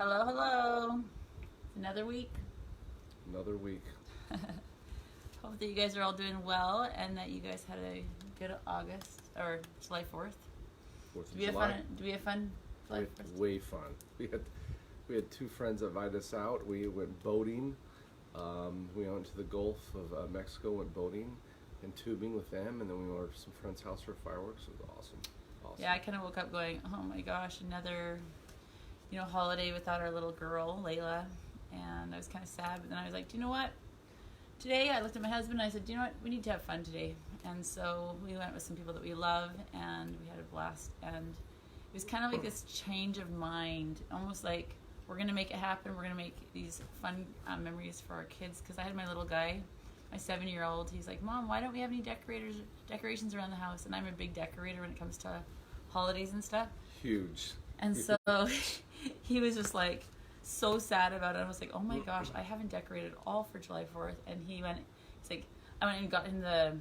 Hello, hello. Another week. Another week. Hope that you guys are all doing well and that you guys had a good August or July 4th. 4th of Did July. we have fun We July had 4th? way fun. We had two friends that invited us out. We went boating. We went to the Gulf of Mexico, went boating and tubing with them, and then we went to some friend's house for fireworks. It was awesome. Yeah, I kind of woke up going, oh my gosh, another, holiday without our little girl, Layla. And I was kind of sad, but then I was like, do you know what? Today I looked at my husband and I said, do you know what? We need to have fun today. And so we went with some people that we love and we had a blast. And it was kind of like this change of mind, almost like we're going to make it happen. We're going to make these fun memories for our kids. Because I had my little guy, my 7-year-old. He's like, Mom, why don't we have any decorations around the house? And I'm a big decorator when it comes to holidays and stuff. Huge. And so he was just like so sad about it. I was like, oh my gosh, I haven't decorated all for July 4th. And he's like, I went and got him the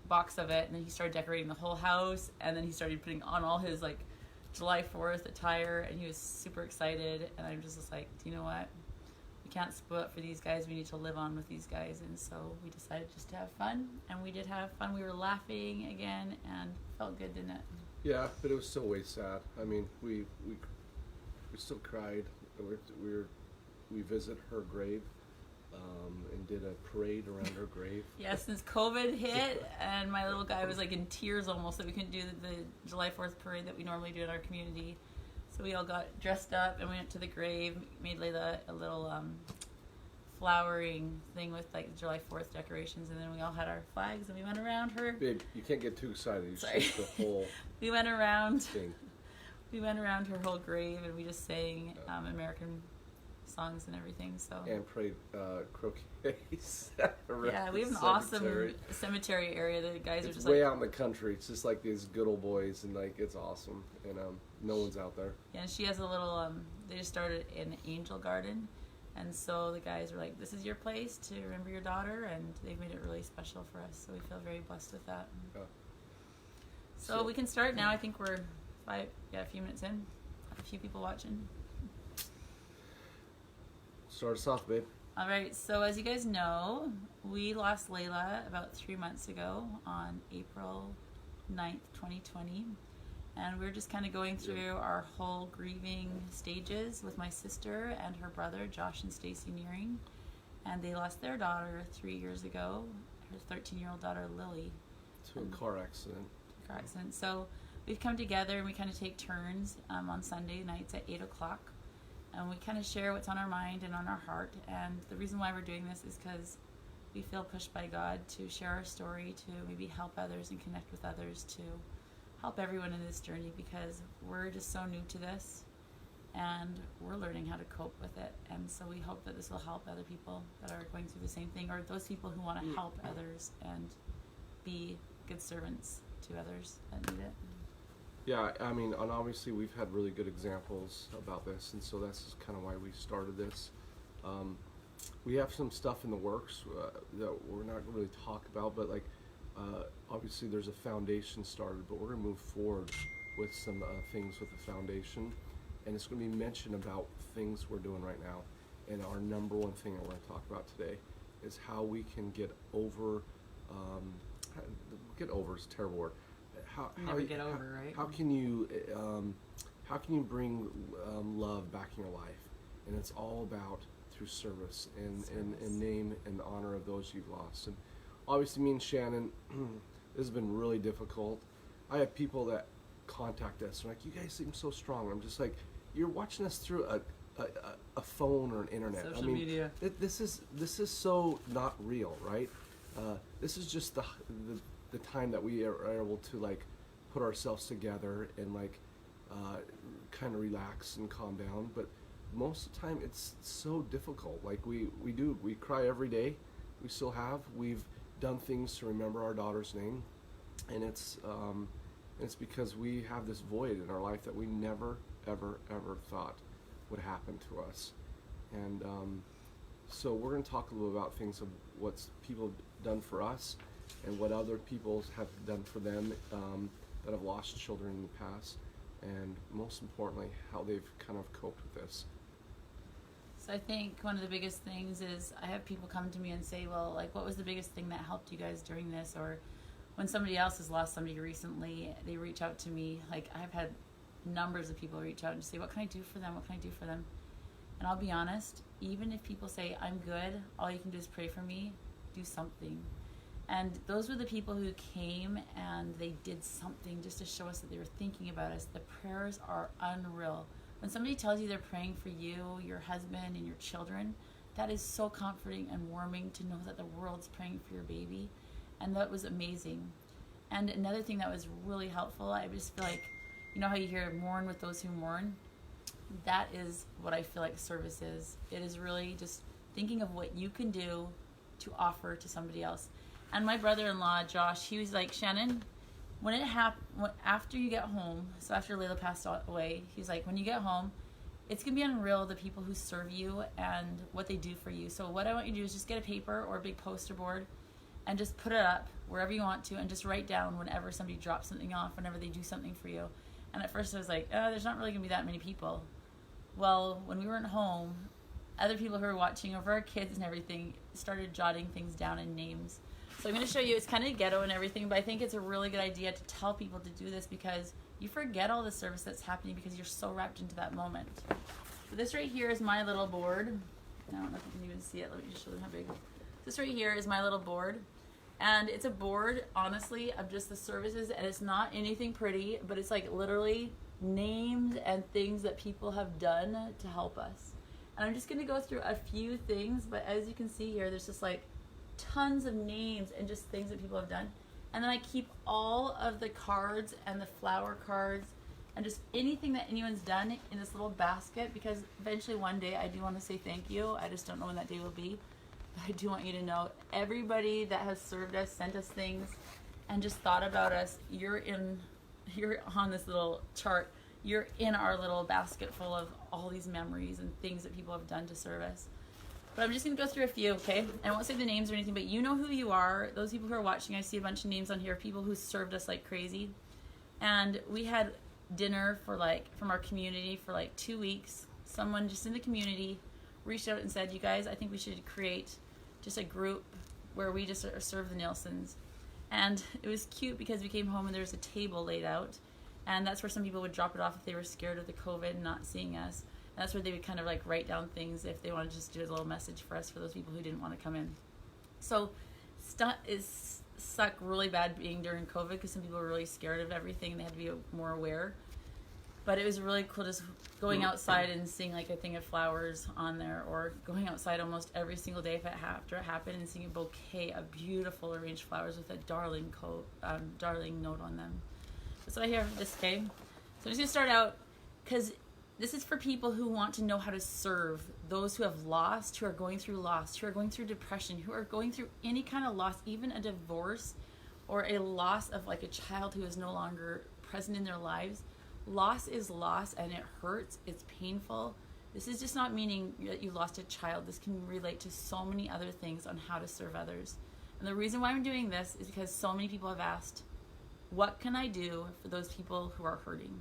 box of it. And then he started decorating the whole house. And then he started putting on all his like July 4th attire. And he was super excited. And I'm just like, do you know what? We can't spoil it for these guys. We need to live on with these guys. And so we decided just to have fun. And we did have fun. We were laughing again and felt good, didn't it? Yeah, but it was still way sad. I mean, we still cried. We visit her grave and did a parade around her grave. Yeah, since COVID hit and my little guy was like in tears almost that we couldn't do the July 4th parade that we normally do in our community. So we all got dressed up and we went to the grave, made Layla a little flowering thing with like July 4th decorations, and then we all had our flags and we went around her. Babe, you can't get too excited. You Sorry. shook the whole We went around. thing. We went around her whole grave and we just sang American songs and everything. So And prayed croquets. yeah, we have an awesome cemetery area. The guys are It's just way like, out in the country. It's just like these good old boys, and like it's awesome. And no one's out there. yeah, and she has a little. They just started an angel garden, and so the guys were like, "This is your place to remember your daughter," and they've made it really special for us. So we feel very blessed with that. Yeah. So we can start now. I think we're a few minutes in. A few people watching. Start us off, babe. All right, so as you guys know, we lost Layla about 3 months ago on April 9th, 2020. And we're just kind of going through our whole grieving stages with my sister and her brother, Josh and Stacy Nearing. And they lost their daughter 3 years ago, her 13-year-old daughter, Lily. To a car accident. So we've come together and we kind of take turns on Sunday nights at 8 o'clock. And we kind of share what's on our mind and on our heart. And the reason why we're doing this is because we feel pushed by God to share our story, to maybe help others and connect with others, to help everyone in this journey, because we're just so new to this and we're learning how to cope with it. And so we hope that this will help other people that are going through the same thing, or those people who want to help others and be good servants to others that need it. Yeah, I mean, and obviously we've had really good examples about this, and so that's kind of why we started this. We have some stuff in the works that we're not really talk about, but like obviously there's a foundation started, but we're gonna move forward with some things with the foundation, and it's gonna be mentioned about things we're doing right now. And our number one thing that we're gonna talk about today is how we can get over. Get over is a terrible word. Get over, right? How can you bring love back in your life? And it's all about through service and name and honor of those you've lost. And obviously, me and Shannon, this has been really difficult. I have people that contact us and like, you guys seem so strong. I'm just like, you're watching us through a phone or an internet. Social media. This is so not real, right? This is just the time that we are able to like put ourselves together and like kind of relax and calm down. But most of the time it's so difficult. Like we cry every day. We still have. We've done things to remember our daughter's name, and it's because we have this void in our life that we never ever thought would happen to us. And so we're going to talk a little about things of what's people have done for us and what other people have done for them that have lost children in the past, and most importantly, how they've kind of coped with this. So I think one of the biggest things is I have people come to me and say, well, like, what was the biggest thing that helped you guys during this? Or when somebody else has lost somebody recently, they reach out to me. Like, I've had numbers of people reach out and say, what can I do for them? What can I do for them? And I'll be honest, even if people say, I'm good, all you can do is pray for me, do something. And those were the people who came and they did something just to show us that they were thinking about us. The prayers are unreal. When somebody tells you they're praying for you, your husband, and your children, that is so comforting and warming to know that the world's praying for your baby. And that was amazing. And another thing that was really helpful, I just feel like, you know how you hear mourn with those who mourn? That is what I feel like service is. It is really just thinking of what you can do to offer to somebody else. And my brother-in-law, Josh, he was like, Shannon, when it after you get home, so after Layla passed away, he's like, when you get home, it's going to be unreal the people who serve you and what they do for you. So what I want you to do is just get a paper or a big poster board and just put it up wherever you want to and just write down whenever somebody drops something off, whenever they do something for you. And at first I was like, oh, there's not really going to be that many people. Well, when we weren't home, other people who were watching over our kids and everything started jotting things down in names. So I'm going to show you, it's kind of ghetto and everything, but I think it's a really good idea to tell people to do this because you forget all the service that's happening because you're so wrapped into that moment. So this right here is my little board. I don't know if you can even see it. Let me just show them how big. This right here is my little board. And it's a board, honestly, of just the services, and it's not anything pretty, but it's like literally names and things that people have done to help us. And I'm just going to go through a few things, but as you can see here, there's just like tons of names and just things that people have done. And then I keep all of the cards and the flower cards and just anything that anyone's done in this little basket because eventually one day I do want to say thank you. I just don't know when that day will be. But I do want you to know everybody that has served us, sent us things, and just thought about us. You're on this little chart. You're in our little basket full of all these memories and things that people have done to serve us. But I'm just going to go through a few, okay? I won't say the names or anything, but you know who you are. Those people who are watching, I see a bunch of names on here, people who served us like crazy. And we had dinner from our community for like 2 weeks. Someone just in the community reached out and said, you guys, I think we should create just a group where we just serve the Nielsons. And it was cute because we came home and there was a table laid out. And that's where some people would drop it off if they were scared of the COVID and not seeing us. And that's where they would kind of like write down things if they wanted to just do a little message for us for those people who didn't want to come in. So suck really bad being during COVID because some people were really scared of everything and they had to be more aware. But it was really cool just going outside and seeing like a thing of flowers on there, or going outside almost every single day after it happened and seeing a bouquet of beautiful arranged flowers with a darling note on them. That's what I hear this day. So I'm just going to start out because this is for people who want to know how to serve those who have lost, who are going through loss, who are going through depression, who are going through any kind of loss, even a divorce or a loss of like a child who is no longer present in their lives. Loss is loss and it hurts, it's painful. This is just not meaning that you lost a child. This can relate to so many other things on how to serve others. And the reason why I'm doing this is because so many people have asked, what can I do for those people who are hurting?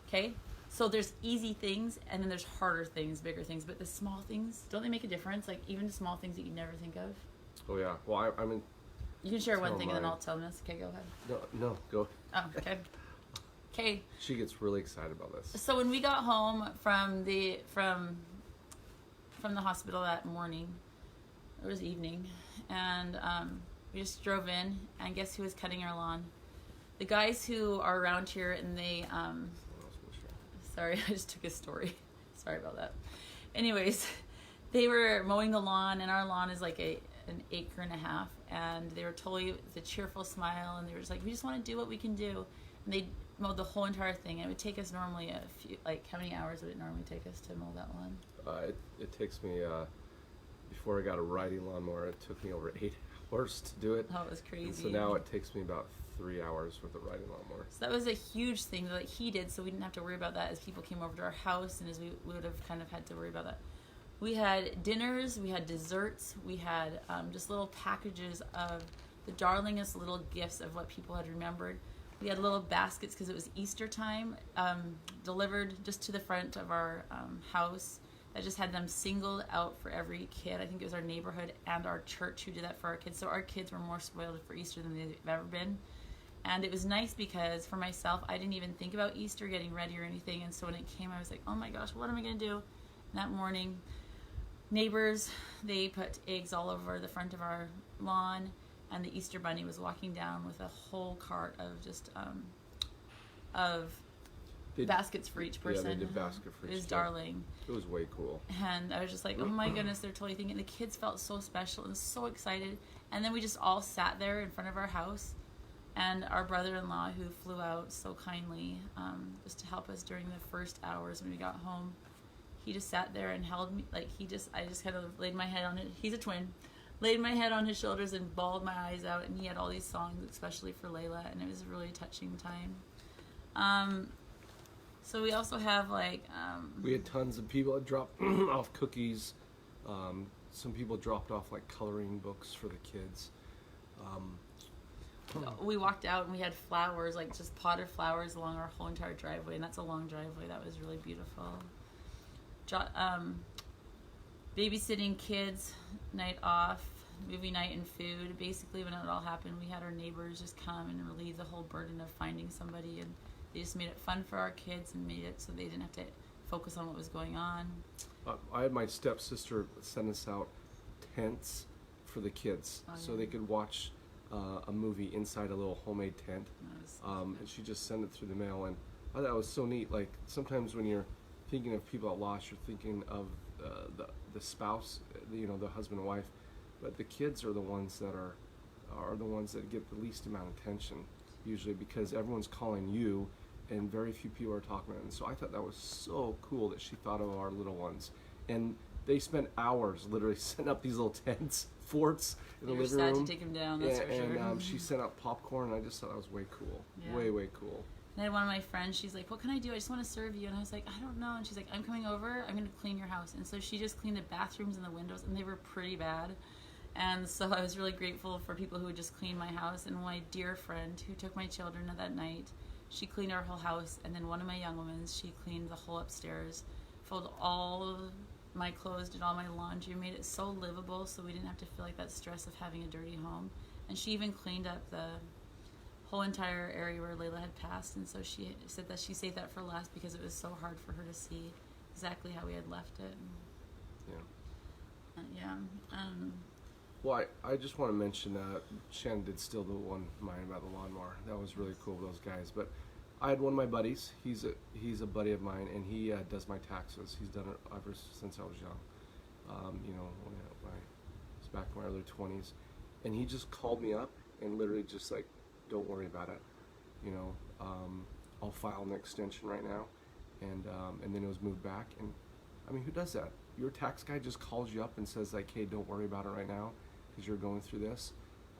Okay? So there's easy things and then there's harder things, bigger things. But the small things, don't they make a difference? Like even the small things that you never think of? Oh, yeah. Well, I mean... You can share one thing and then I'll tell them this. Okay, go ahead. No, go. Oh, okay. Okay. She gets really excited about this. So when we got home from the hospital that morning, it was evening, and we just drove in, and guess who was cutting our lawn? The guys who are around here, and they sorry, I just took a story. Sorry about that. Anyways, they were mowing the lawn, and our lawn is like an acre and a half, and they were totally with a cheerful smile, and they were just like, we just want to do what we can do. And they mowed the whole entire thing. It would take us normally a few, like how many hours would it normally take us to mow that lawn? It takes me, before I got a riding lawnmower, it took me over 8 hours to do it. Oh, it was crazy. And so now it takes me about 3 hours with a riding lawnmower. So that was a huge thing that he did, so we didn't have to worry about that as people came over to our house, and as we would have kind of had to worry about that. We had dinners, we had desserts, we had just little packages of the darlingest little gifts of what people had remembered. We had little baskets because it was Easter time, delivered just to the front of our house. that just had them singled out for every kid. I think it was our neighborhood and our church who did that for our kids. So our kids were more spoiled for Easter than they've ever been. And it was nice because for myself, I didn't even think about Easter, getting ready or anything. And so when it came, I was like, oh my gosh, what am I going to do? And that morning, neighbors, they put eggs all over the front of our lawn. And the Easter bunny was walking down with a whole cart of just baskets for each person. Yeah, they did basket for each. It was darling. It was way cool. And I was just like, oh my goodness, they're totally thinking. The kids felt so special and so excited. And then we just all sat there in front of our house. And our brother-in-law, who flew out so kindly just to help us during the first hours when we got home, he just sat there and held me. Like I just kind of laid my head on it. He's a twin. Laid my head on his shoulders and bawled my eyes out. And he had all these songs, especially for Layla, and it was a really touching time. So we also have we had tons of people that dropped off cookies. Some people dropped off coloring books for the kids. We walked out and we had flowers, just potted flowers along our whole entire driveway, and that's a long driveway. That was really beautiful. Babysitting kids, night off, movie night and food. Basically, when it all happened, we had our neighbors just come and relieve the whole burden of finding somebody, and they just made it fun for our kids and made it so they didn't have to focus on what was going on. I had my stepsister send us out tents for the kids so they could watch a movie inside a little homemade tent. And she just sent it through the mail, and I thought it was so neat. Sometimes when you're thinking of people at loss, you're thinking of the spouse, the husband and wife, but the kids are the ones that are the ones that get the least amount of attention usually, because everyone's calling you and very few people are talking about it. And so I thought that was so cool that she thought of our little ones, and they spent hours literally setting up these little tents, forts in the living room. Sad to take them down, that's for sure. And she sent out popcorn, and I just thought that was way cool. Yeah. Way cool. And I had one of my friends, she's like, what can I do? I just want to serve you. And I was like, I don't know. And she's like, I'm coming over. I'm going to clean your house. And so she just cleaned the bathrooms and the windows, and they were pretty bad. And so I was really grateful for people who would just clean my house. And my dear friend who took my children that night, she cleaned our whole house. And then one of my young women, she cleaned the whole upstairs, folded all my clothes, did all my laundry, made it so livable so we didn't have to feel like that stress of having a dirty home. And she even cleaned up the whole entire area where Layla had passed, and so she said that she saved that for last because it was so hard for her to see exactly how we had left it. Well, I just want to mention Shannon did steal the one mine about the lawnmower. That was really cool, those guys. But I had one of my buddies. He's a buddy of mine, and he does my taxes. He's done it ever since I was young. When I was back in my early 20s, and he just called me up and literally just don't worry about it. I'll file an extension right now, and then it was moved back. And I mean, who does that? Your tax guy just calls you up and says hey, don't worry about it right now because you're going through this.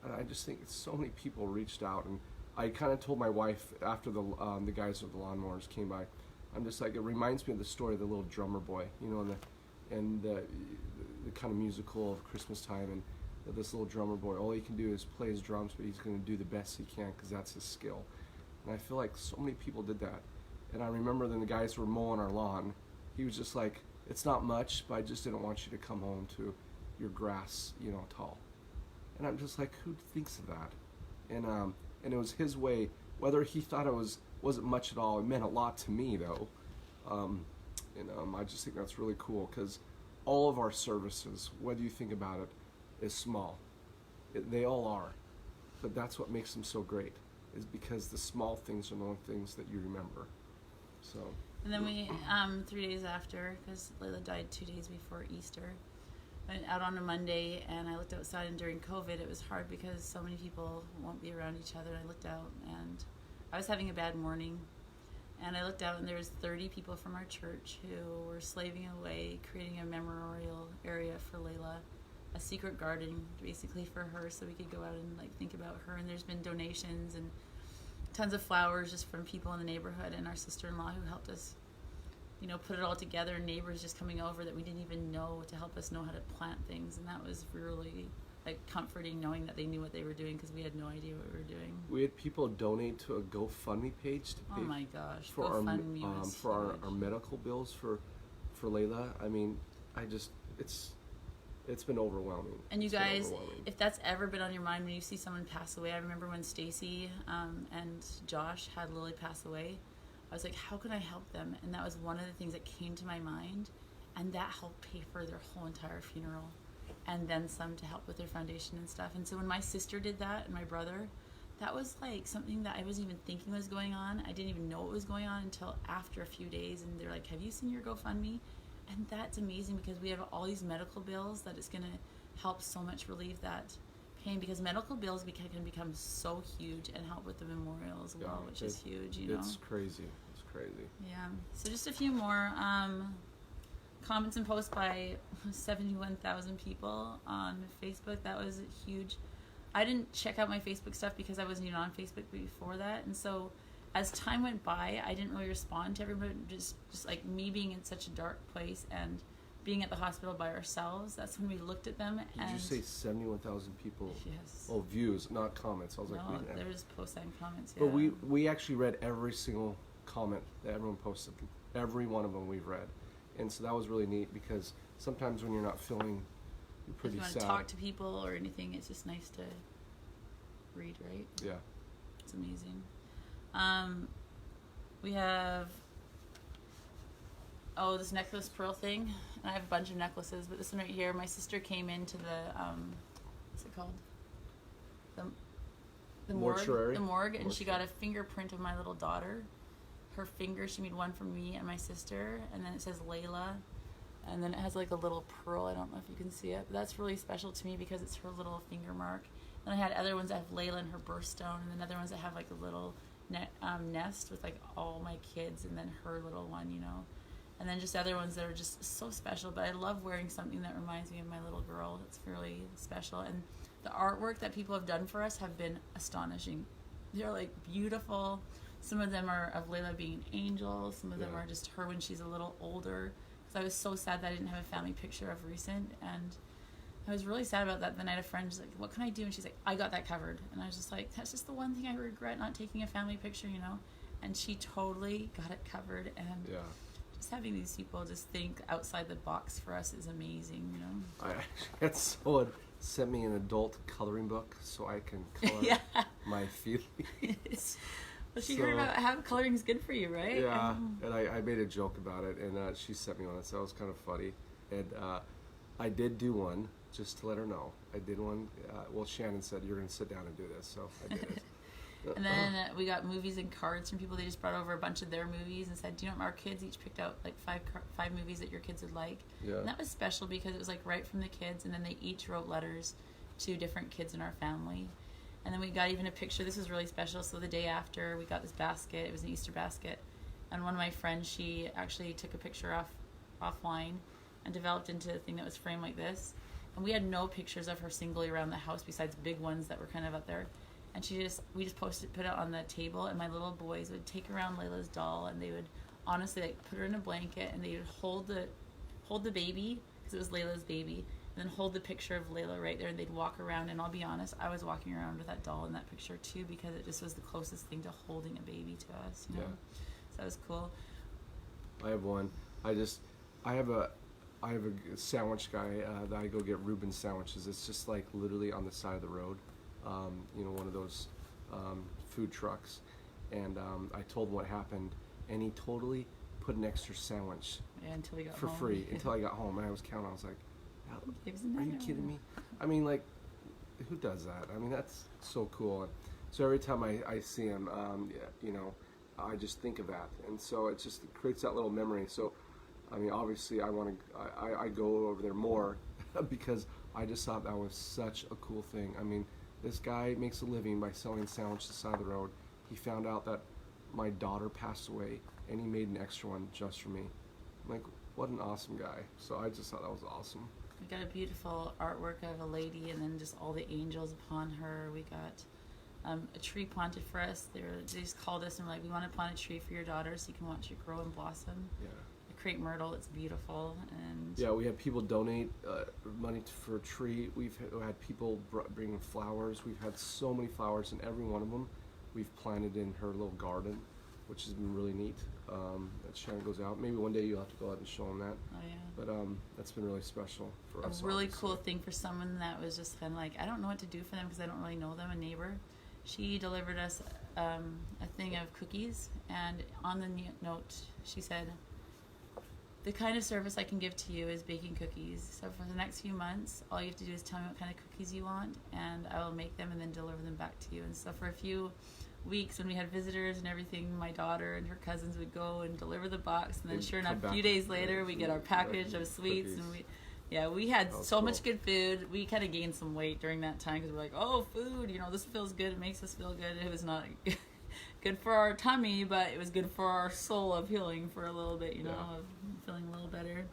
And I just think so many people reached out, and I kind of told my wife after the guys with the lawnmowers came by, I'm just it reminds me of the story of the little drummer boy, and the kind of musical of Christmas time, and this little drummer boy, all he can do is play his drums, but he's going to do the best he can because that's his skill. And I feel like so many people did that. And I remember then the guys were mowing our lawn, he was just it's not much, but I just didn't want you to come home to your grass, tall. And I'm just who thinks of that? And it was his way, whether he thought it wasn't much at all, it meant a lot to me though. I just think that's really cool because all of our services, whether you think about it, is small. They all are, but that's what makes them so great, is because the small things are the only things that you remember. So. And then we, 3 days after, because Layla died 2 days before Easter, went out on a Monday, and I looked outside, and during COVID it was hard because so many people won't be around each other. I looked out, and I was having a bad morning, and I looked out, and there was 30 people from our church who were slaving away, creating a memorial area for Layla, a secret garden basically for her, so we could go out and think about her. And there's been donations and tons of flowers just from people in the neighborhood, and our sister-in-law who helped us put it all together, and neighbors just coming over that we didn't even know to help us know how to plant things. And that was really comforting, knowing that they knew what they were doing because we had no idea what we were doing. We had people donate to a GoFundMe page to pay oh my gosh, for our medical bills for for Layla, I mean, it's been overwhelming. And you It's been guys, overwhelming. if that's ever been on your mind when you see someone pass away, I remember when Stacy and Josh had Lily pass away, I was like, how can I help them? And that was one of the things that came to my mind, and that helped pay for their whole entire funeral, and then some to help with their foundation and stuff. And so when my sister did that and my brother, that was like something that I wasn't even thinking was going on. I didn't even know what was going on until after a few days, and they're like, have you seen your GoFundMe? And that's amazing because we have all these medical bills that it's going to help so much relieve that pain, because medical bills can become so huge and help with the memorial as well, which is huge, you know. It's crazy. It's crazy. Yeah. So just a few more comments and posts by 71,000 people on Facebook. That was huge. I didn't check out my Facebook stuff because I wasn't even on Facebook before that, and so as time went by, I didn't really respond to everybody. Just like me being in such a dark place and being at the hospital by ourselves. That's when we looked at them. Did you say 71,000 people? Yes. Oh, views, not comments. I was like, No, man. there's posts and comments. But Yeah. we actually read every single comment that everyone posted. Every one of them we've read, and so that was really neat because sometimes when you're not feeling pretty if you want sad, to talk to people or anything, it's just nice to read, right? yeah. It's amazing. We have this necklace pearl thing, and I have a bunch of necklaces, but this one right here, my sister came into the what's it called, the Mortuary? morgue, and she got a fingerprint of my little daughter, her finger. She made one for me and my sister, and then it says Layla, and then it has like a little pearl. I don't know if you can see it, but that's really special to me because it's her little finger mark. And I had other ones that have Layla and her birthstone, and then other ones that have like a little nest with like all my kids, and then her little one, you know. And then just other ones that are just so special. But I love wearing something that reminds me of my little girl. It's really special. And the artwork that people have done for us have been astonishing. They're like beautiful. Some of them are of Layla being an angel. Some of them are just her when she's a little older. Because I was so sad that I didn't have a family picture of recent. And I was really sad about that. The night a friend was like, what can I do? And she's like, I got that covered. And I was just like, that's just the one thing I regret, not taking a family picture, you know. And she totally got it covered. And just having these people just think outside the box for us is amazing, you know. I had someone sent me an adult coloring book so I can color my feelings. Well, she heard about how coloring is good for you, right? Yeah, and I made a joke about it, and she sent me one, so that was kind of funny. And I did do one, just to let her know. I did one. Well, Shannon said, you're going to sit down and do this, so I did it. And then we got movies and cards from people. They just brought over a bunch of their movies and said, do you know what, our kids each picked out like five movies that your kids would like. Yeah. And that was special because it was like right from the kids, and then they each wrote letters to different kids in our family. And then we got even a picture. This was really special. So the day after, we got this basket. It was an Easter basket. And one of my friends, she actually took a picture offline and developed into a thing that was framed like this. And we had no pictures of her singly around the house besides big ones that were kind of up there. And we just put it on the table, and my little boys would take around Layla's doll, and they would honestly like put her in a blanket, and they would hold the baby, because it was Layla's baby, and then hold the picture of Layla right there, and they'd walk around. And I'll be honest, I was walking around with that doll in that picture too, because it just was the closest thing to holding a baby to us, you know. So that was cool. I have one. I have a sandwich guy that I go get Reuben sandwiches. It's just like literally on the side of the road. You know, one of those food trucks, and I told him what happened, and he totally put an extra sandwich until we got for home. free until I got home, and I was counting. I was like, "Are you kidding me?" I mean, like, who does that? I mean, that's so cool. And so every time I see him, you know, I just think of that, and so it just creates that little memory. So, I mean, obviously, I go over there more because I just thought that was such a cool thing. I mean, this guy makes a living by selling sandwiches side of the road. He found out that my daughter passed away, and he made an extra one just for me. I'm like, what an awesome guy. So I just thought that was awesome. We got a beautiful artwork of a lady, and then just all the angels upon her. We got a tree planted for us. They just called us and were like, we want to plant a tree for your daughter so you can watch it grow and blossom. Yeah. Crepe myrtle, it's beautiful. And yeah, we had people donate money for a tree. We've had people bring flowers. We've had so many flowers, and every one of them we've planted in her little garden, which has been really neat. that Shannon goes out. Maybe one day you'll have to go out and show them that. Oh yeah. But that's been really special for us. A really obviously. cool thing for someone that was just kind of like, I don't know what to do for them because I don't really know them, a neighbor. She delivered us a thing of cookies, and on the note she said, the kind of service I can give to you is baking cookies. So for the next few months, all you have to do is tell me what kind of cookies you want, and I will make them and then deliver them back to you. And so for a few weeks when we had visitors and everything, my daughter and her cousins would go and deliver the box, and then sure enough, a few days later, we get our package of sweets, and we had so much good food. We kind of gained some weight during that time because we're like, oh, food, this feels good. It makes us feel good. It was not good for our tummy, but it was good for our soul of healing for a little bit, of feeling a little better.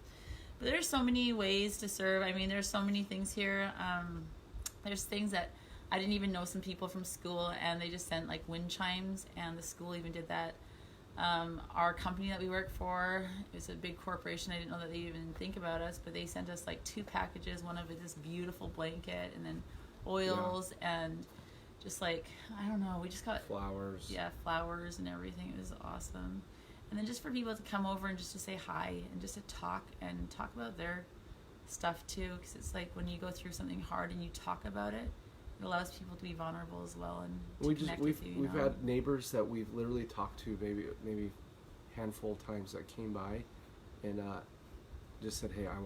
But there's so many ways to serve. I mean, there's so many things here. There's things that I didn't even know some people from school, and they just sent like wind chimes, and the school even did that. Our company that we work for is a big corporation. I didn't know that they even think about us, but they sent us like 2 packages. One of it, this beautiful blanket, and then oils, and just like, I don't know, we just got flowers. Yeah, flowers and everything. It was awesome. And then just for people to come over and just to say hi and just to talk about their stuff too, because it's like when you go through something hard and you talk about it, it allows people to be vulnerable as well and to connect with you. We've had neighbors that we've literally talked to maybe handful of times that came by and just said, hey, I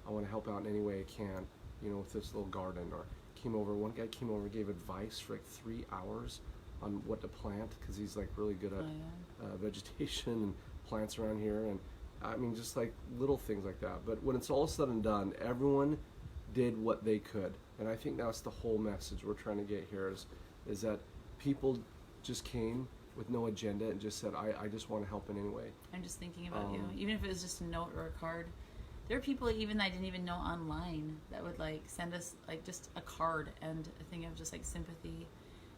wanna help out in any way I can, with this little garden. Or came over. One guy came over, gave advice for like 3 hours on what to plant because he's like really good at vegetation and plants around here. And I mean, just like little things like that. But when it's all said and done, everyone did what they could. And I think that's the whole message we're trying to get here is that people just came with no agenda and just said, I just want to help in any way. I'm just thinking about you. Even if it was just a note or a card. There are people even I didn't even know online that would like send us like just a card and a thing of just like sympathy.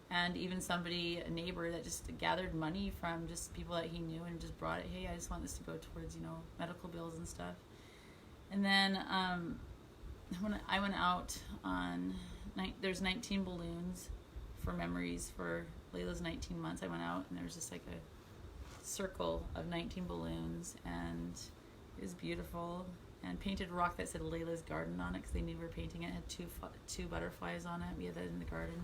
And even a neighbor that just gathered money from just people that he knew and just brought it. Hey, I just want this to go towards, medical bills and stuff. And then when I went out on, there's 19 balloons for memories for Layla's 19 months. I went out and there was just like a circle of 19 balloons, and it was beautiful. And painted a rock that said Layla's garden on it because they knew we were painting it. It had two butterflies on it. We had that in the garden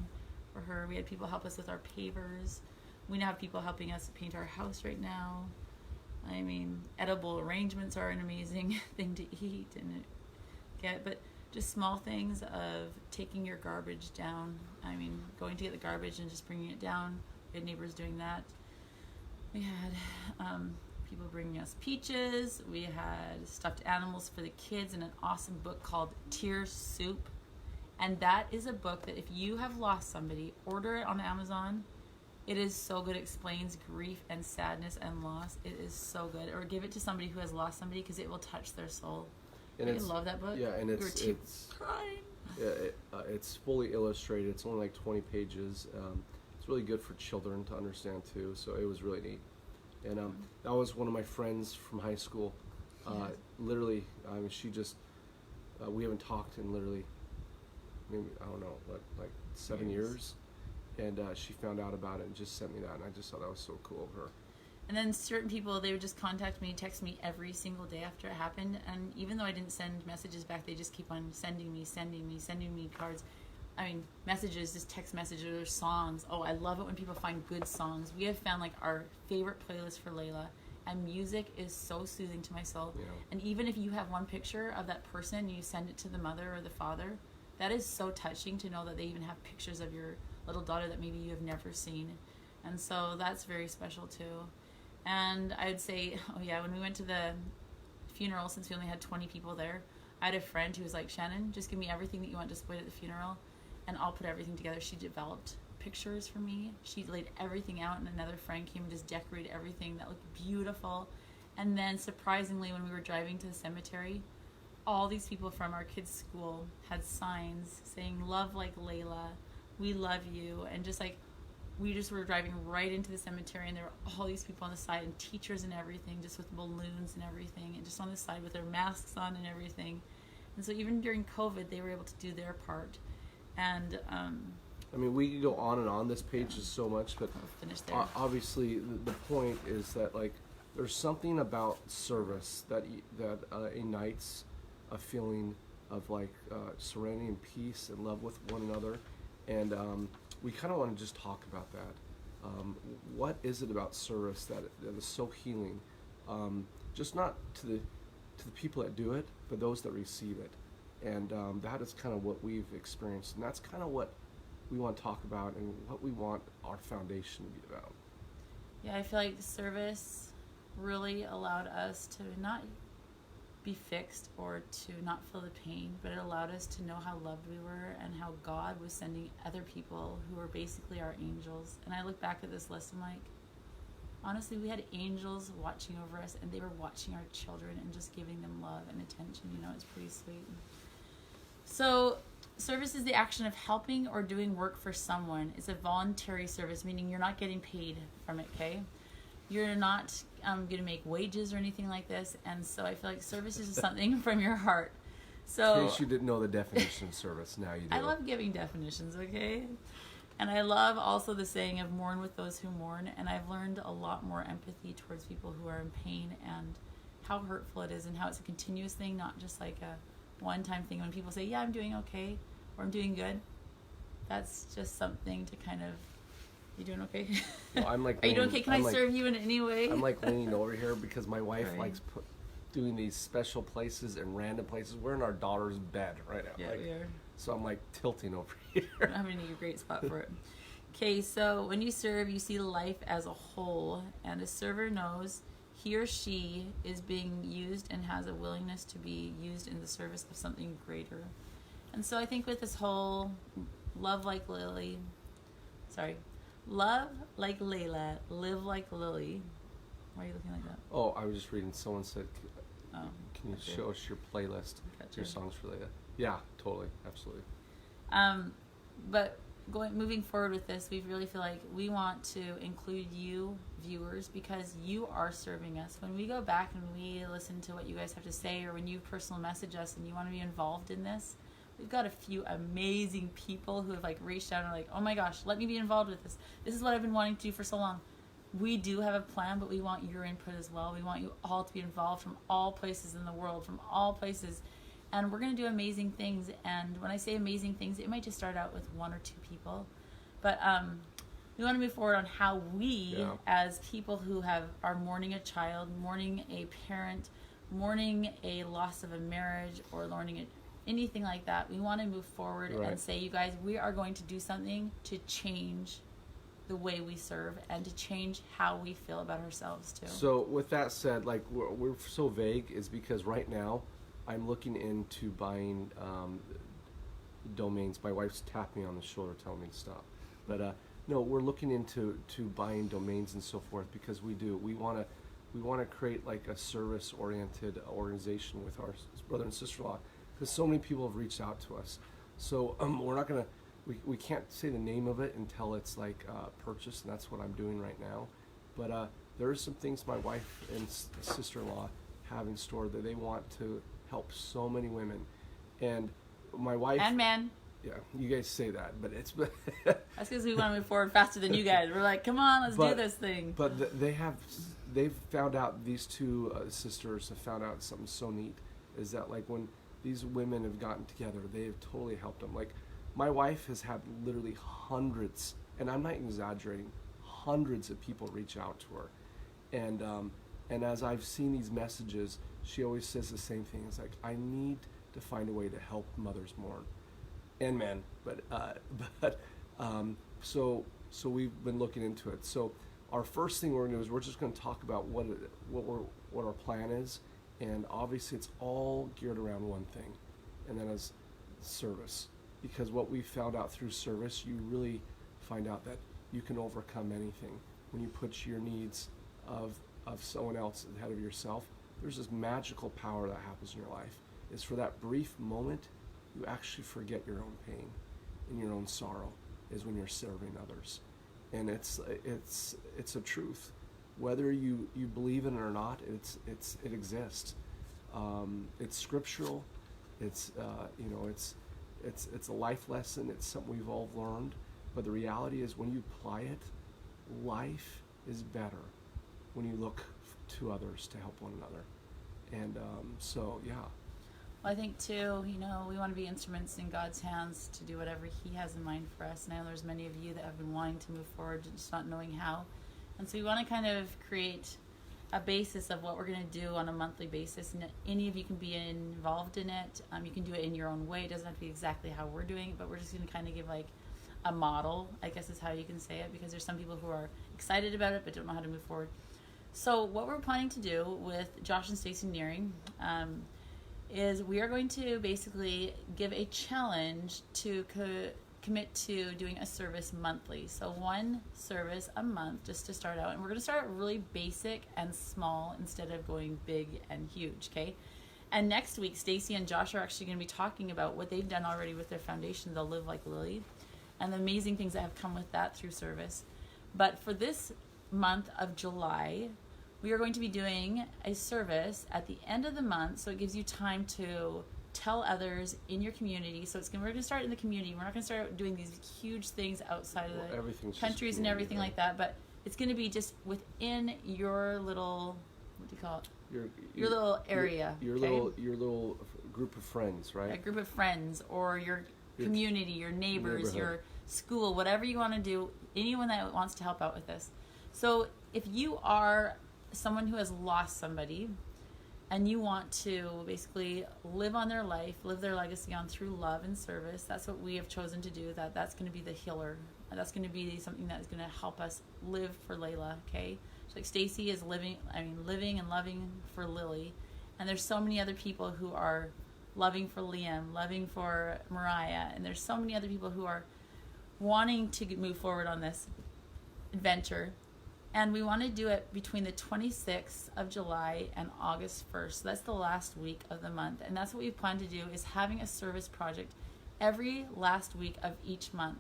for her. We had people help us with our pavers. We now have people helping us paint our house right now. I mean, edible arrangements are an amazing thing to eat and get, but just small things of taking your garbage down. I mean, going to get the garbage and just bringing it down. We had neighbors doing that. We had people bringing us peaches. We had stuffed animals for the kids and an awesome book called Tear Soup. And that is a book that if you have lost somebody, order it on Amazon. It is so good. It explains grief and sadness and loss. It is so good. Or give it to somebody who has lost somebody because it will touch their soul. And I love that book. Yeah, and it's crying. Yeah, it's fully illustrated. It's only like 20 pages. It's really good for children to understand too. So it was really neat. And that was one of my friends from high school. Literally, she just we haven't talked in literally maybe I don't know like 7 years. And she found out about it and just sent me that, and I just thought that was so cool of her. And then certain people, they would just contact me, text me every single day after it happened. And even though I didn't send messages back, they just keep on sending me cards. I mean, messages, just text messages or songs. Oh, I love it when people find good songs. We have found like our favorite playlist for Layla. And music is so soothing to my soul. Yeah. And even if you have one picture of that person and you send it to the mother or the father, that is so touching to know that they even have pictures of your little daughter that maybe you have never seen. And so that's very special too. And I would say, when we went to the funeral, since we only had 20 people there, I had a friend who was like, Shannon, just give me everything that you want displayed at the funeral, and I'll put everything together. She developed pictures for me. She laid everything out, and another friend came and just decorated everything that looked beautiful. And then, surprisingly, when we were driving to the cemetery, all these people from our kids' school had signs saying, love like Layla, we love you, and just like, we just were driving right into the cemetery, and there were all these people on the side, and teachers and everything, just with balloons and everything, and just on the side with their masks on and everything. And so even during COVID, they were able to do their part. And I mean, we could go on and on. This page is so much, but I'll finish there. Obviously the point is that like there's something about service that ignites a feeling of like serenity and peace and love with one another, and we kind of want to just talk about that. What is it about service that is so healing? Just not to the people that do it, but those that receive it, and that is kind of what we've experienced, and that's kind of what we want to talk about and what we want our foundation to be about. Yeah, I feel like service really allowed us to not be fixed or to not feel the pain, but it allowed us to know how loved we were and how God was sending other people who were basically our angels. And I look back at this list, I'm like, honestly, we had angels watching over us, and they were watching our children and just giving them love and attention. It's pretty sweet. So service is the action of helping or doing work for someone. It's a voluntary service, meaning you're not getting paid from it, okay? You're not going to make wages or anything like this. And so I feel like service is something from your heart. So, in case you didn't know the definition of service, now you do. I love giving definitions, okay? And I love also the saying of mourn with those who mourn. And I've learned a lot more empathy towards people who are in pain and how hurtful it is and how it's a continuous thing, not just like a one-time thing. When people say, yeah, I'm doing okay or I'm doing good, that's just something to kind of, you doing okay? Well, I'm like, are you doing okay? Can I serve you in any way? I'm like leaning over here because my wife Right. likes doing these special places and random places. We're in our daughter's bed right now. Yeah, we are. So I'm like tilting over here. I don't have any great spot for it. Okay, so when you serve, you see life as a whole, and a server knows he or she is being used and has a willingness to be used in the service of something greater. And so I think with this whole love like Layla, live like Lily. Why are you looking like that? Oh, I was just reading. Someone said, "Can you gotcha. show us your playlist, Gotcha. your songs for Layla?" Yeah, totally, absolutely. But moving forward with this, we really feel like we want to include you, viewers, because you are serving us. When we go back and we listen to what you guys have to say, or when you personal message us and you want to be involved in this, we've got a few amazing people who have like reached out and are like, oh my gosh, let me be involved with this. This is what I've been wanting to do for so long. We do have a plan, but we want your input as well. We want you all to be involved from all places in the world, from all places. And we're going to do amazing things. And when I say amazing things, it might just start out with one or two people. But we want to move forward on how we, as people who are mourning a child, mourning a parent, mourning a loss of a marriage, or mourning anything like that, we want to move forward and say, you guys, we are going to do something to change the way we serve and to change how we feel about ourselves too. So with that said, like we're so vague is because right now I'm looking into buying domains. My wife's tapping me on the shoulder telling me to stop. But no, we're looking into buying domains and so forth because we want to create like a service oriented organization with our brother and sister-in-law, because so many people have reached out to us. So we're not gonna, we can't say the name of it until it's like purchased, and that's what I'm doing right now. But there are some things my wife and sister-in-law have in store that they want to help so many women, and my wife and men. Yeah, you guys say that, but it's that's because we want to move forward faster than you guys. We're like, come on, let's do this thing. But they've found out, these two sisters have found out something so neat, is that like when these women have gotten together, they have totally helped them. Like my wife has had literally hundreds, and I'm not exaggerating, hundreds of people reach out to her, and as I've seen these messages, she always says the same thing. It's like, I need to find a way to help mothers mourn and men, so we've been looking into it. So our first thing we're going to do is we're just going to talk about what our plan is, and obviously it's all geared around one thing, and that is service. Because what we found out through service, you really find out that you can overcome anything when you put your needs of someone else ahead of yourself. There's this magical power that happens in your life. It's for that brief moment you actually forget your own pain and your own sorrow, is when you're serving others. And it's a truth. Whether you believe in it or not, it exists. It's scriptural. It's a life lesson. It's something we've all learned. But the reality is, when you apply it, life is better when you look to others to help one another. And so, yeah. Well, I think too, we want to be instruments in God's hands to do whatever He has in mind for us. And I know there's many of you that have been wanting to move forward, just not knowing how. And so we want to kind of create a basis of what we're going to do on a monthly basis. And any of you can be involved in it. You can do it in your own way. It doesn't have to be exactly how we're doing it, but we're just going to kind of give like a model, I guess is how you can say it, because there's some people who are excited about it but don't know how to move forward. So what we're planning to do with Josh and Stacey Nearing is we are going to basically give a challenge to commit to doing a service monthly. So one service a month just to start out. And we're going to start really basic and small instead of going big and huge, okay? And next week, Stacey and Josh are actually going to be talking about what they've done already with their foundation, They'll Live Like Lily, and the amazing things that have come with that through service. But for this month of July, we are going to be doing a service at the end of the month, so it gives you time to tell others in your community. So we're going to start in the community. We're not going to start doing these huge things outside of the countries and everything like that, but it's going to be just within your little, what do you call it? Your little area. Your little group of friends, right? A group of friends, or your community, your neighbors, your school, whatever you want to do, anyone that wants to help out with this. So if you are someone who has lost somebody and you want to basically live on their life, live their legacy on through love and service, that's what we have chosen to do. That's going to be the healer. That's going to be something that's going to help us live for Layla, okay? So like Stacey is living and loving for Lily, and there's so many other people who are loving for Liam, loving for Mariah, and there's so many other people who are wanting to move forward on this adventure. And we want to do it between the 26th of July and August 1st. So that's the last week of the month. And that's what we plan to do, is having a service project every last week of each month.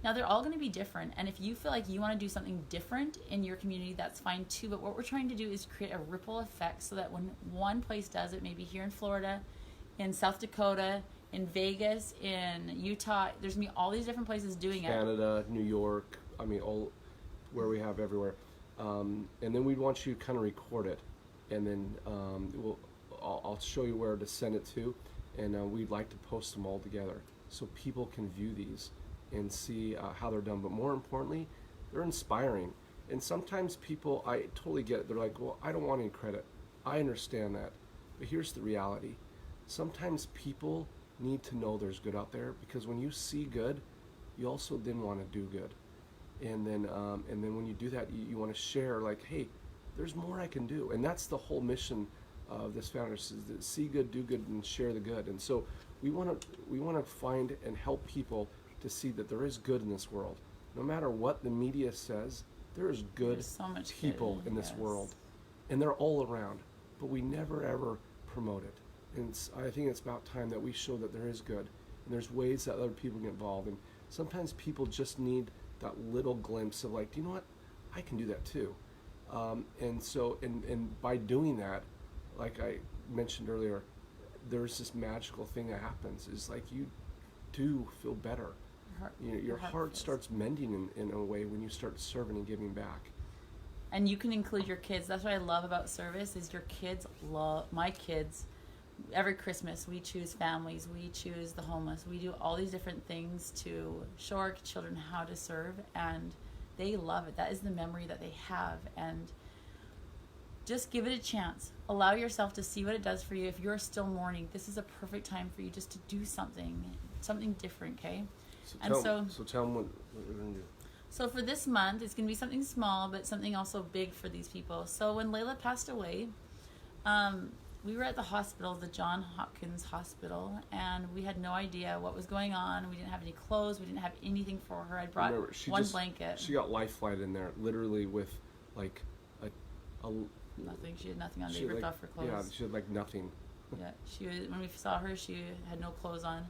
Now, they're all going to be different. And if you feel like you want to do something different in your community, that's fine too. But what we're trying to do is create a ripple effect so that when one place does it, maybe here in Florida, in South Dakota, in Vegas, in Utah, there's going to be all these different places doing it. Canada, New York, all where we have everywhere. And then we'd want you to kind of record it, and then I'll show you where to send it to, and we'd like to post them all together so people can view these and see how they're done. But more importantly, they're inspiring. And sometimes people, I totally get it, they're like, well, I don't want any credit. I understand that. But here's the reality. Sometimes people need to know there's good out there, because when you see good, you also then want to do good. And then when you do that, you want to share, like, hey, there's more I can do. And that's the whole mission of this foundation, is to see good, do good, and share the good. And so we want to find and help people to see that there is good in this world. No matter what the media says, there is good people in this world, and they're all around. But we never ever promote it. And I think it's about time that we show that there is good, and there's ways that other people get involved. And sometimes people just need that little glimpse of, like, you know what, I can do that too. And so by doing that, like I mentioned earlier, there's this magical thing that happens, is like you do feel better. Your heart starts mending in a way when you start serving and giving back. And you can include your kids. That's what I love about service, is your kids my kids. Every Christmas we choose families, we choose the homeless, we do all these different things to show our children how to serve, and they love it. That is the memory that they have. And just give it a chance. Allow yourself to see what it does for you. If you're still mourning, this is a perfect time for you just to do something different, okay? So tell them what we're going to do. So for this month, it's going to be something small, but something also big for these people. So when Layla passed away, we were at the hospital, the John Hopkins Hospital, and we had no idea what was going on. We didn't have any clothes. We didn't have anything for her. I brought one blanket. She got life flight in there, literally with like a nothing. She had nothing on. They ripped off her clothes. Yeah, she had like nothing. Yeah, when we saw her, she had no clothes on.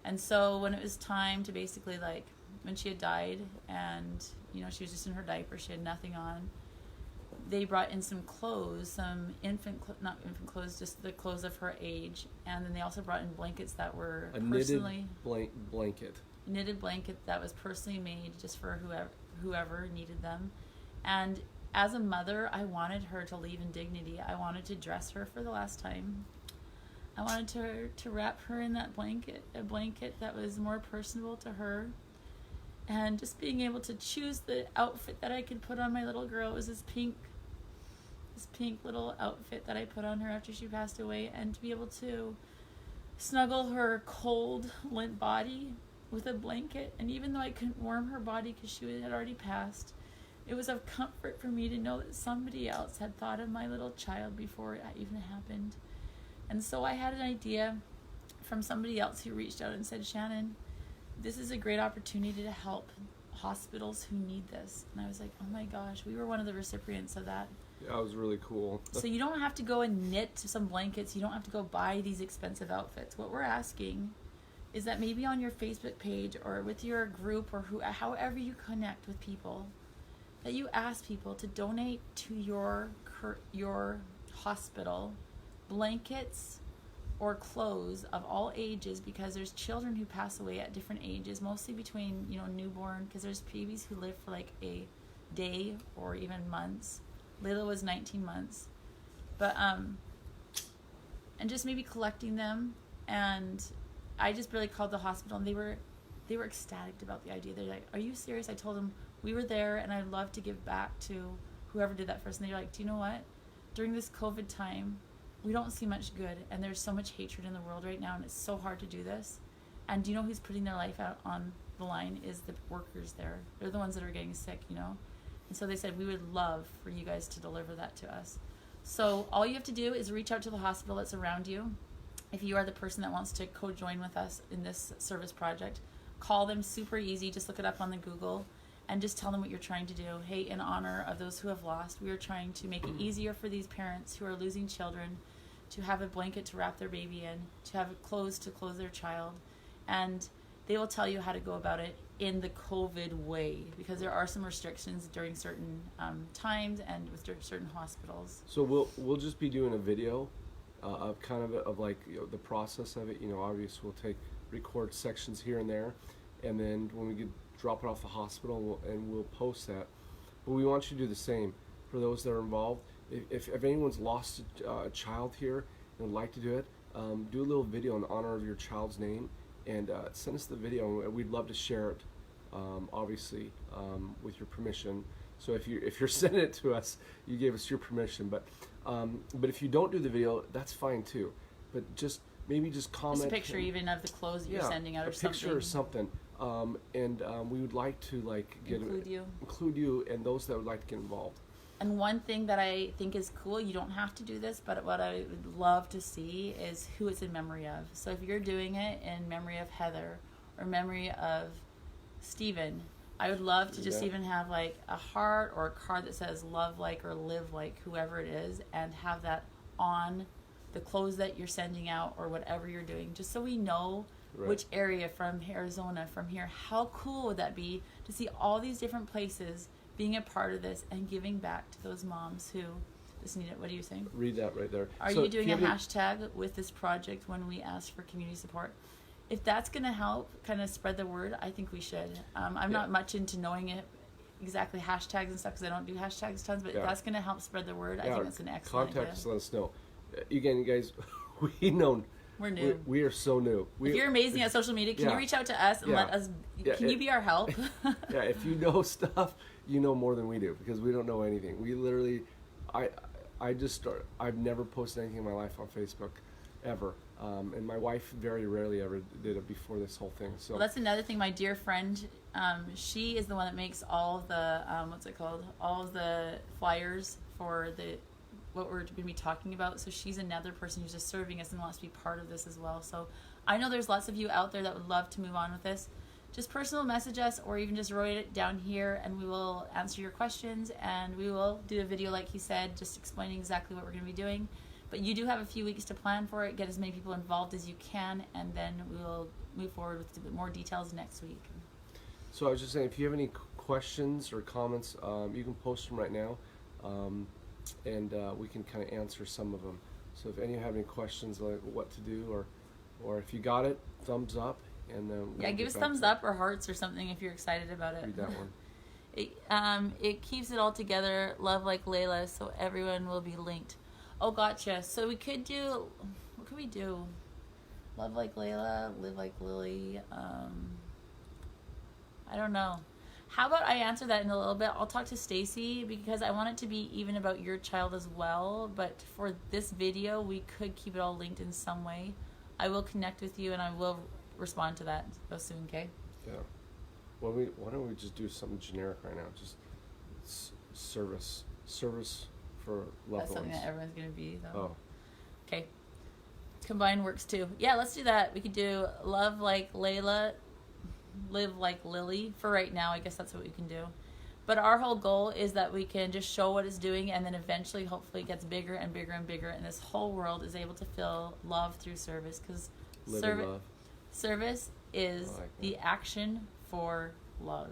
And so when it was time to basically, like, when she had died and, she was just in her diaper, she had nothing on, they brought in some clothes, some not infant clothes, just the clothes of her age. And then they also brought in blankets that were personally... blanket. Knitted blanket that was personally made just for whoever needed them. And as a mother, I wanted her to leave in dignity. I wanted to dress her for the last time. I wanted to wrap her in that blanket, a blanket that was more personable to her. And just being able to choose the outfit that I could put on my little girl. It was this pink little outfit that I put on her after she passed away, and to be able to snuggle her cold, limp body with a blanket. And even though I couldn't warm her body because she had already passed, it was of comfort for me to know that somebody else had thought of my little child before it even happened. And so I had an idea from somebody else who reached out and said, Shannon, this is a great opportunity to help hospitals who need this. And I was like, oh my gosh, we were one of the recipients of that. Yeah, it was really cool. So you don't have to go and knit some blankets. You don't have to go buy these expensive outfits. What we're asking is that maybe on your Facebook page or with your group or however you connect with people, that you ask people to donate to your hospital blankets or clothes of all ages, because there's children who pass away at different ages, mostly between, newborn, because there's babies who live for like a day or even months. Layla was 19 months. But, and just maybe collecting them. And I just really called the hospital, and they were ecstatic about the idea. They're like, are you serious? I told them we were there, and I'd love to give back to whoever did that first. And they're like, do you know what? During this COVID time, we don't see much good, and there's so much hatred in the world right now, and it's so hard to do this. And do you know who's putting their life out on the line is the workers there. They're the ones that are getting sick, And so they said, we would love for you guys to deliver that to us. So all you have to do is reach out to the hospital that's around you. If you are the person that wants to co-join with us in this service project, call them, super easy. Just look it up on the Google and just tell them what you're trying to do. Hey, in honor of those who have lost, we are trying to make it easier for these parents who are losing children to have a blanket to wrap their baby in, to have clothes to clothe their child. And they will tell you how to go about it in the COVID way, because there are some restrictions during certain times and with certain hospitals. So we'll just be doing a video of the process of it. Obviously we'll record sections here and there, and then when we drop it off the hospital, we'll post that. But we want you to do the same for those that are involved. If anyone's lost a child here and would like to do it, do a little video in honor of your child's name, and send us the video. We'd love to share it, obviously, with your permission. So if you're sending it to us, you gave us your permission. But if you don't do the video, that's fine too. But maybe just comment. Just a picture even of the clothes that you're sending out, or something. A picture or something. We would like to include you and those that would like to get involved. And one thing that I think is cool, you don't have to do this, but what I would love to see is who it's in memory of. So if you're doing it in memory of Heather or memory of Stephen, I would love to just even have like a heart or a card that says love like or live like whoever it is, and have that on the clothes that you're sending out or whatever you're doing, just so we know which area from Arizona, from here. How cool would that be to see all these different places being a part of this and giving back to those moms who just need it. What are you saying? Read that right there. Are you doing a hashtag with this project when we ask for community support? If that's going to help kind of spread the word, I think we should. I'm not much into knowing it exactly hashtags and stuff, because I don't do hashtags tons, but if that's going to help spread the word, I think that's an excellent idea. Contact us, let us know. Again, guys, we're new. We are so new. If you're amazing at social media, can you reach out to us and let us, can you be our help? If you know stuff, you know more than we do, because we don't know anything. We literally, I've never posted anything in my life on Facebook, ever. And my wife very rarely ever did it before this whole thing. So that's another thing. My dear friend, she is the one that makes all of the, all of the flyers for what we're going to be talking about. So she's another person who's just serving us and wants to be part of this as well. So I know there's lots of you out there that would love to move on with this. Just personal message us, or even just write it down here, and we will answer your questions, and we will do a video like he said, just explaining exactly what we're going to be doing. But you do have a few weeks to plan for it, get as many people involved as you can, and then we will move forward with more details next week. So I was just saying, if you have any questions or comments, you can post them right now, and we can kind of answer some of them. So if any of you have any questions, like what to do, or if you got it, thumbs up, and then give us thumbs up or hearts or something if you're excited about it. Read that one. It keeps it all together. Love like Layla, so everyone will be linked. Oh, gotcha. So we could do. What could we do? Love like Layla, live like Lily. I don't know. How about I answer that in a little bit? I'll talk to Stacy because I want it to be even about your child as well. But for this video, we could keep it all linked in some way. I will connect with you and I will respond to that soon. Okay? Yeah. Well, why don't we just do something generic right now? Just service for loved That's something ones. that everyone's gonna be though. Oh. Okay. Combined works too. Yeah, let's do that. We could do love like Layla, live like Lily. For right now, I guess that's what we can do. But our whole goal is that we can just show what it's doing, and then eventually, hopefully, it gets bigger and bigger and bigger, and this whole world is able to feel love through service. Because service is the action for love.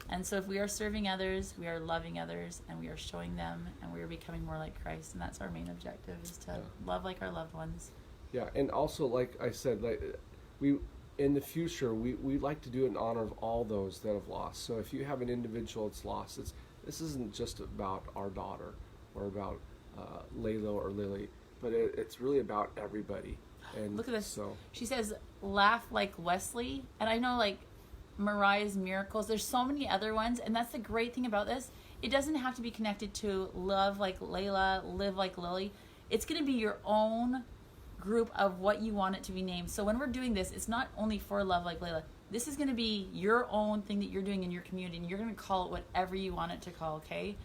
And so if we are serving others, we are loving others, and we are showing them, and we are becoming more like Christ. And that's our main objective, is to love like our loved ones. Yeah, and also, like I said, in the future, we like to do it in honor of all those that have lost. So if you have an individual that's lost, this isn't just about our daughter or about Layla or Lily, but it's really about everybody. And look at this. So she says, laugh like Wesley. And I know, like, Mariah's Miracles. There's so many other ones. And that's the great thing about this. It doesn't have to be connected to love like Layla, live like Lily. It's going to be your own group of what you want it to be named. So when we're doing this, it's not only for love like Layla. This is going to be your own thing that you're doing in your community, and you're going to call it whatever you want it to call, okay?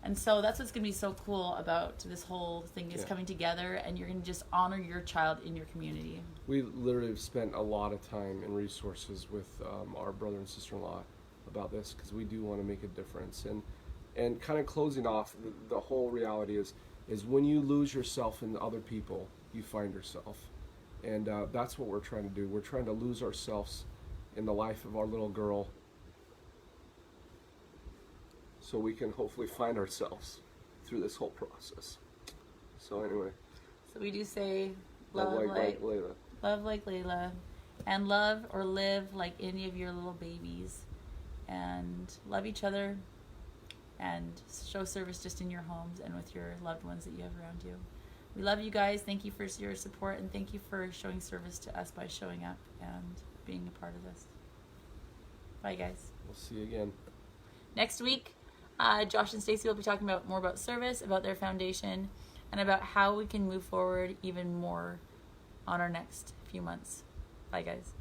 And so that's what's going to be so cool about this whole thing is coming together, and you're going to just honor your child in your community. We literally have spent a lot of time and resources with our brother and sister-in-law about this, because we do want to make a difference. And kind of closing off, the whole reality is when you lose yourself in other people, you find yourself. And that's what we're trying to do. We're trying to lose ourselves in the life of our little girl so we can hopefully find ourselves through this whole process. So anyway. So we do say love like Layla. Love like Layla. And love or live like any of your little babies. And love each other. And show service just in your homes and with your loved ones that you have around you. We love you guys. Thank you for your support, and thank you for showing service to us by showing up and being a part of this. Bye, guys. We'll see you again. Next week, Josh and Stacy will be talking more about service, about their foundation, and about how we can move forward even more on our next few months. Bye, guys.